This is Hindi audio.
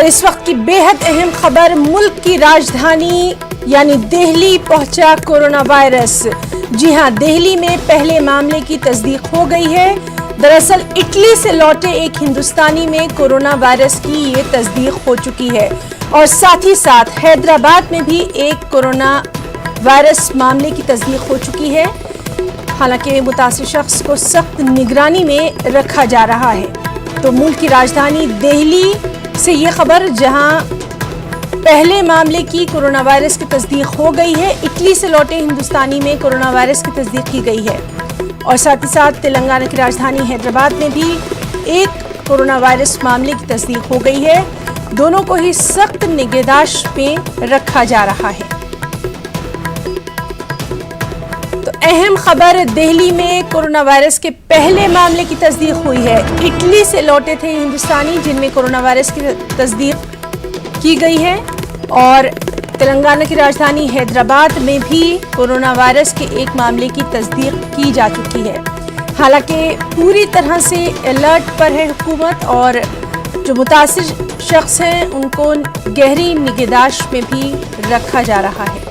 और इस वक्त की बेहद अहम खबर, मुल्क की राजधानी यानी दिल्ली पहुंचा कोरोना वायरस। जी हां, दिल्ली में पहले मामले की तस्दीक हो गई है। दरअसल इटली से लौटे एक हिंदुस्तानी में कोरोना वायरस की ये तस्दीक हो चुकी है और साथ ही साथ हैदराबाद में भी एक कोरोना वायरस मामले की तस्दीक हो चुकी है। हालांकि मुतासिर शख्स को सख्त निगरानी में रखा जा रहा है। तो मुल्क की राजधानी दिल्ली से ये खबर, जहां पहले मामले की कोरोना वायरस की तस्दीक हो गई है, इटली से लौटे हिंदुस्तानी में कोरोना वायरस की तस्दीक की गई है और साथ ही साथ तेलंगाना की राजधानी हैदराबाद में भी एक कोरोना वायरस मामले की तस्दीक हो गई है। दोनों को ही सख्त निगहदाश्त में रखा जा रहा है। तो अहम खबर, दिल्ली में कोरोना वायरस के पहले मामले की तस्दीक हुई है। इटली से लौटे थे हिंदुस्तानी जिनमें कोरोना वायरस की तस्दीक की गई है और तेलंगाना की राजधानी हैदराबाद में भी कोरोना वायरस के एक मामले की तस्दीक की जा चुकी है। हालांकि पूरी तरह से अलर्ट पर है हुकूमत और जो मुतासिर शख्स हैं उनको गहरी निगहदाश्त में भी रखा जा रहा है।